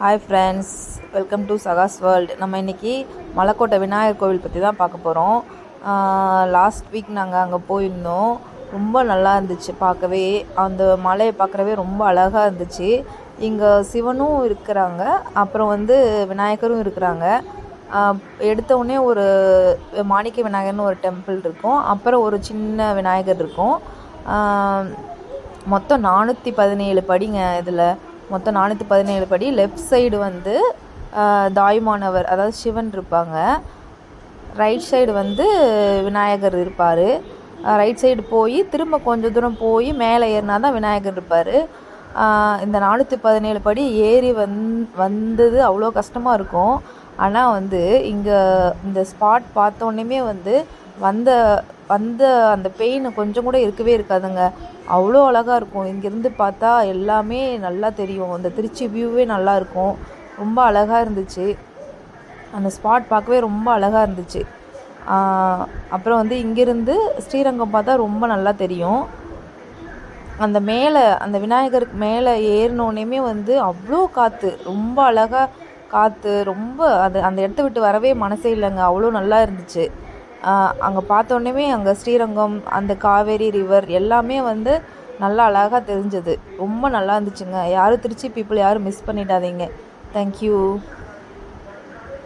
Hi friends, welcome to சகாஸ் world. நம்ம இன்றைக்கி மலைக்கோட்டை விநாயகர் கோவில் பற்றி தான் பார்க்க போகிறோம். லாஸ்ட் வீக் நாங்கள் அங்கே போயிருந்தோம். ரொம்ப நல்லா இருந்துச்சு பார்க்கவே. அந்த மலையை பார்க்குறவே ரொம்ப அழகாக இருந்துச்சு. இங்கே சிவனும் இருக்கிறாங்க, அப்புறம் விநாயகரும் இருக்கிறாங்க. எடுத்தவுடனே ஒரு மாணிக்க விநாயகர்னு ஒரு டெம்பிள் இருக்கும், அப்புறம் ஒரு சின்ன விநாயகர் இருக்கும். மொத்தம் 417 படிங்க. இதில் மொத்தம் 417 படி. லெஃப்ட் சைடு தாயுமானவர், அதாவது சிவன் இருப்பாங்க. ரைட் சைடு விநாயகர் இருப்பார். ரைட் சைடு போய் திரும்ப கொஞ்சம் தூரம் போய் மேலே ஏறினா தான் விநாயகர் இருப்பார். இந்த 417 படி ஏறி வந்தது அவ்வளோ கஷ்டமாக இருக்கும். ஆனால் இங்கே இந்த ஸ்பாட் பார்த்தோன்னே வந்த வந்த அந்த பெயின் கொஞ்சம் கூட இருக்கவே இருக்காதுங்க. அவ்வளோ அழகாக இருக்கும். இங்கேருந்து பார்த்தா எல்லாமே நல்லா தெரியும். அந்த திருச்சி வியூவே நல்லாயிருக்கும். ரொம்ப அழகாக இருந்துச்சு. அந்த ஸ்பாட் பார்க்கவே ரொம்ப அழகாக இருந்துச்சு. அப்புறம் இங்கேருந்து ஸ்ரீரங்கம் பார்த்தா ரொம்ப நல்லா தெரியும். அந்த மேலே அந்த விநாயகருக்கு மேலே ஏறினோடனேமே அவ்வளோ காற்று, ரொம்ப அழகாக காற்று, ரொம்ப அந்த இடத்த விட்டு வரவே மனசே இல்லைங்க. அவ்வளோ நல்லா இருந்துச்சு. அங்கே பார்த்தோன்னே அங்கே ஸ்ரீரங்கம், அந்த காவேரி ரிவர் எல்லாமே நல்லா அழகாக தெரிஞ்சது. ரொம்ப நல்லா இருந்துச்சுங்க. யாரும் திருச்சி பீப்புள் யாரும் மிஸ் பண்ணிடாதீங்க. தேங்க்யூ.